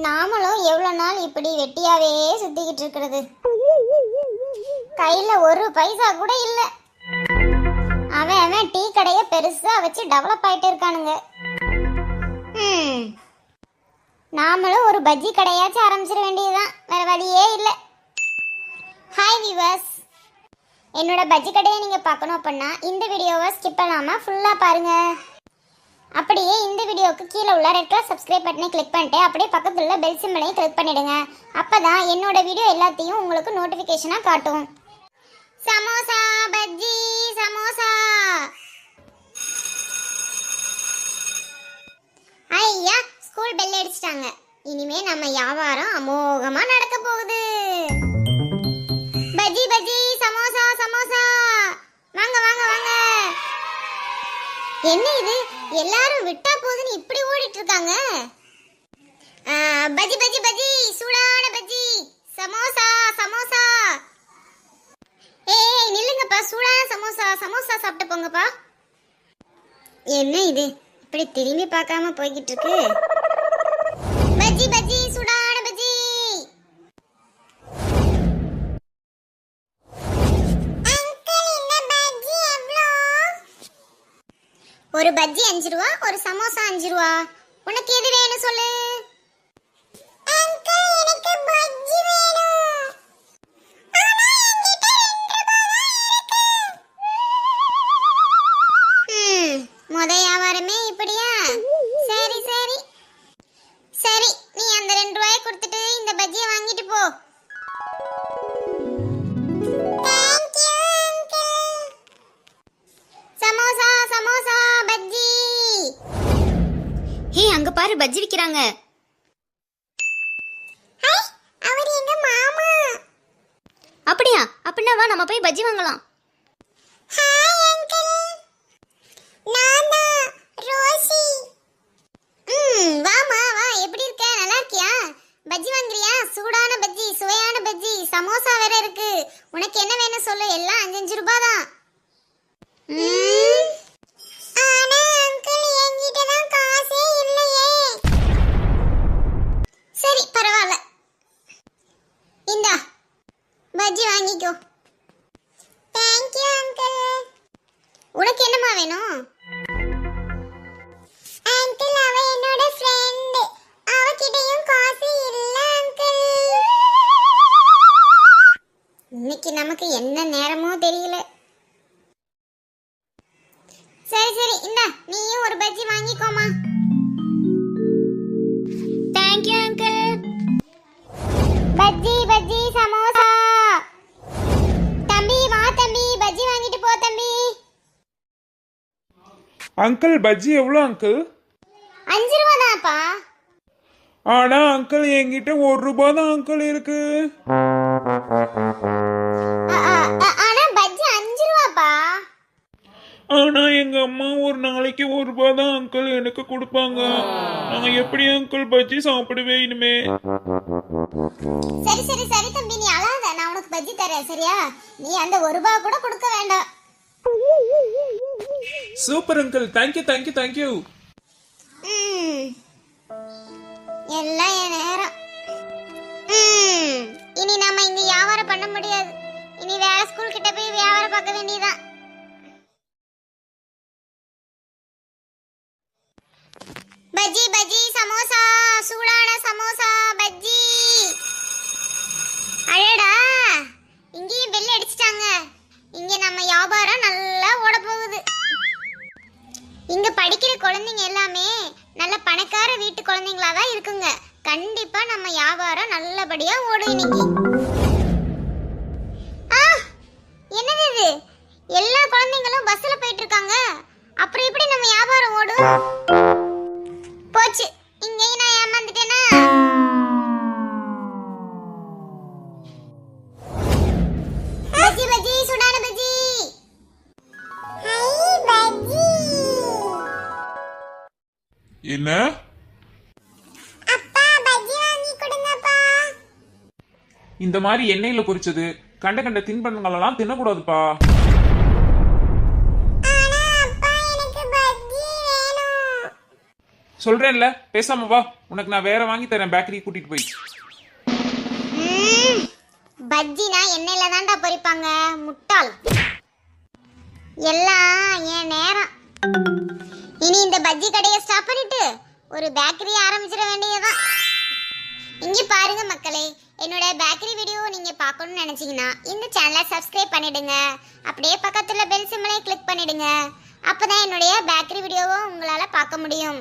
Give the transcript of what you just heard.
நாமளும் எவ்வளோ நாள் இப்படி வெட்டியாவே சுத்திக்கிட்டு இருக்கிறது. கையில ஒரு பைசா கூட இல்லை. அவன் அவன் டீ கடையை பெருசா வச்சு டெவலப் ஆயிட்டு இருக்கானுங்க. நாமளும் ஒரு பஜ்ஜி கடையாச்சும் ஆரம்பிச்சிட வேண்டியதுதான், வேற வழியே இல்லை. ஹாய் வியூவர்ஸ், என்னோட பஜ்ஜி கடையை நீங்க பார்க்கணும் அப்படின்னா இந்த வீடியோவை ஸ்கிப் பண்ணாம ஃபுல்லா பாருங்க. அப்படியே இந்த வீடியோவுக்கு கீழே உள்ள ரெட் கலர் சப்ஸ்கிரைப் பட்டனை கிளிக் பண்ணிட்டு அப்படியே பக்கத்துல உள்ள பெல் சிம்பலையும் கிளிக் பண்ணிடுங்க. அப்பதான் என்னோட வீடியோ எல்லாத்தையும் உங்களுக்கு நோட்டிபிகேஷனா காட்டும். சமோசா பஜ்ஜி சமோசா. ஐயா, ஸ்கூல் பெல் அடிச்சிட்டாங்க. இனிமே நம்ம வியாபாரம் அமோகமா நடக்க போகுது. பஜ்ஜி பஜ்ஜி சமோசா சமோசா, வாங்க வாங்க வாங்க. என்ன இது, எல்லாரும் விட்டா போதுன்னு இப்படி ஓடிட்டு இருக்காங்க. பஜ்ஜி பஜ்ஜி பஜ்ஜி, சூடான பஜ்ஜி சமோசா சமோசா. ஏய் நில்லுங்கப்பா, சூடான சமோசா சமோசா சாப்பிட்டு போங்கப்பா. என்ன இது இப்படி திரும்பி பார்க்காம போய்கிட்டு இருக்கு. பஜ்ஜி பஜ்ஜி சூடான பஜ்ஜி. ஒரு பஜ்ஜி 5 ரூபா, ஒரு சமோசா 5 ரூபா. உனக்கு எது வேணும் சொல்லு. அங்கிள், எனக்கு பஜ்ஜி வேணும். ஆனா என்கிட்ட 2 ரூபா தான் இருக்கு. முத வியாபாரமே இப்படியா? சரி சரி சரி, நீ அந்த 2 ரூபாயை கொடுத்துட்டு இந்த பஜ்ஜியை வாங்கிட்டு போ. சமோசா சமோசா பஜ்ஜி. ஹே, அங்க பாரு பஜ்ஜி விக்கிறாங்க. ஹாய், அவர் எங்க மாமா. அப்படியா? அப்படினா வா நம்ம போய் பஜ்ஜி வாங்கலாம். ஹாய் அங்கிள், நான் தான் ரோசி. வாமா வா, எப்படி இருக்க? நல்லா இருக்கியா? பஜ்ஜி வாங்குறியா? சூடான பஜ்ஜி, சுவையான பஜ்ஜி, சமோசா வேற இருக்கு. உனக்கு என்ன வேணும் சொல்லு, எல்லாம் 5 ரூபாய் தான். ஆனா அங்கிள், என்கிட்ட தான் காசே இல்லையே. சரி பரவாயில்ல, இந்தா பஜ்ஜி வாங்கிக்கோ. Thank you uncle. உனக்கு என்னமா வேணும்? அங்கிள், அவ என்னோட ஃப்ரெண்ட், அவகிட்டயும் காசு இல்ல அங்கிள். இன்னைக்கு நமக்கு என்ன நேரமோ தெரியல. சரி சரி, இந்தா நீயும் ஒரு பஜ்ஜி வாங்கிக்கோமா. Thank you uncle. Bajji bajji samosa. தம்பி வா தம்பி, பஜ்ஜி வாங்கிட்டு போ தம்பி. அங்கிள், பஜ்ஜி எவ்வளோ அங்கிள்? 5 ரூபா தான்ப்பா. ஆனா அங்கிள், என்கிட்ட 1 ரூபாய் தான் அங்கிள் இருக்கு. ஆனா பஜ்ஜி 5 ரூபாப்பா. ஆனா எங்க அம்மா ஒரு நாளைக்கு 1 ரூபாய் தான் அங்கிள் எனக்கு கொடுப்பாங்க. நான் எப்படி அங்கிள் பஜ்ஜி சாப்பிடுவேன் இனிமே? சரி சரி சரி தம்பி, நீ அழாத, நான் உனக்கு பஜ்ஜி தரேன் சரியா? நீ அந்த 1 ரூபாய் கூட கொடுக்க வேண்டாம். Super uncle, thank you thank you thank you. எல்லாம் என் நேரம். இனி நாம இங்க வியாபாரம் பண்ண முடியாது. இனி வேற ஸ்கூல் கிட்ட போய் வியாபாரம் பார்க்க வேண்டியதான். பஜ்ஜி பஜ்ஜி சமோசா, சூடான சமோசா பஜ்ஜி. அடடா, இங்கேயும் பெல் அடிச்சிட்டாங்க. இங்க நம்ம வியாபாரம் நல்லா ஓட போகுது. இங்க படிக்கிற குழந்தைங்க எல்லாமே நல்ல பணக்கார வீட்டு குழந்தைங்களா தான் இருக்குங்க. கண்டிப்பா நம்ம வியாபாரம் நல்லபடியா ஓடும் இன்னைக்கு. என்னது இது, எல்லா குழந்தைங்களும் பஸ்ல போயிட்டு இருக்காங்க. அப்புறம் எப்படி நம்ம வியாபாரம் ஓடும்? போச்சு, இங்கேயும் நான் ஏமாந்துட்டேனா? பஜ்ஜி பஜ்ஜி சூடான பஜ்ஜி. ஹை பஜ்ஜி. என்ன? அப்பா பஜ்ஜி வாங்கி கொடுங்கப்பா. இந்த மாதிரி எண்ணெயில பொரிச்சது கண்ட கண்ட தின்பண்டங்களெல்லாம் தின்னக்கூடாதுப்பா. சொல்றேன்ல பேசாம வா, உனக்கு நான் வேற வாங்கி தரேன் பேக்கரி கூட்டிட்டு போய். பஜ்ஜினா எண்ணெயில தான்டா பொரிப்பாங்க முட்டாள். எல்லாம் என் நேரம். இனி இந்த பஜ்ஜி கடையை ஸ்டாப் பண்ணிட்டு ஒரு பேக்கரி ஆரம்பிச்சிட வேண்டியதுதான். இங்க பாருங்க மக்களே, என்னோட பேக்கரி வீடியோ நீங்க பார்க்கணும்னு நினைச்சீங்கன்னா இந்த சேனலை சப்ஸ்கிரைப் பண்ணிடுங்க. அப்படியே பக்கத்துல பெல் சிம்பலை கிளிக் பண்ணிடுங்க. அப்பதான் என்னுடைய பேக்கரி வீடியோவை உங்களால பார்க்க முடியும்.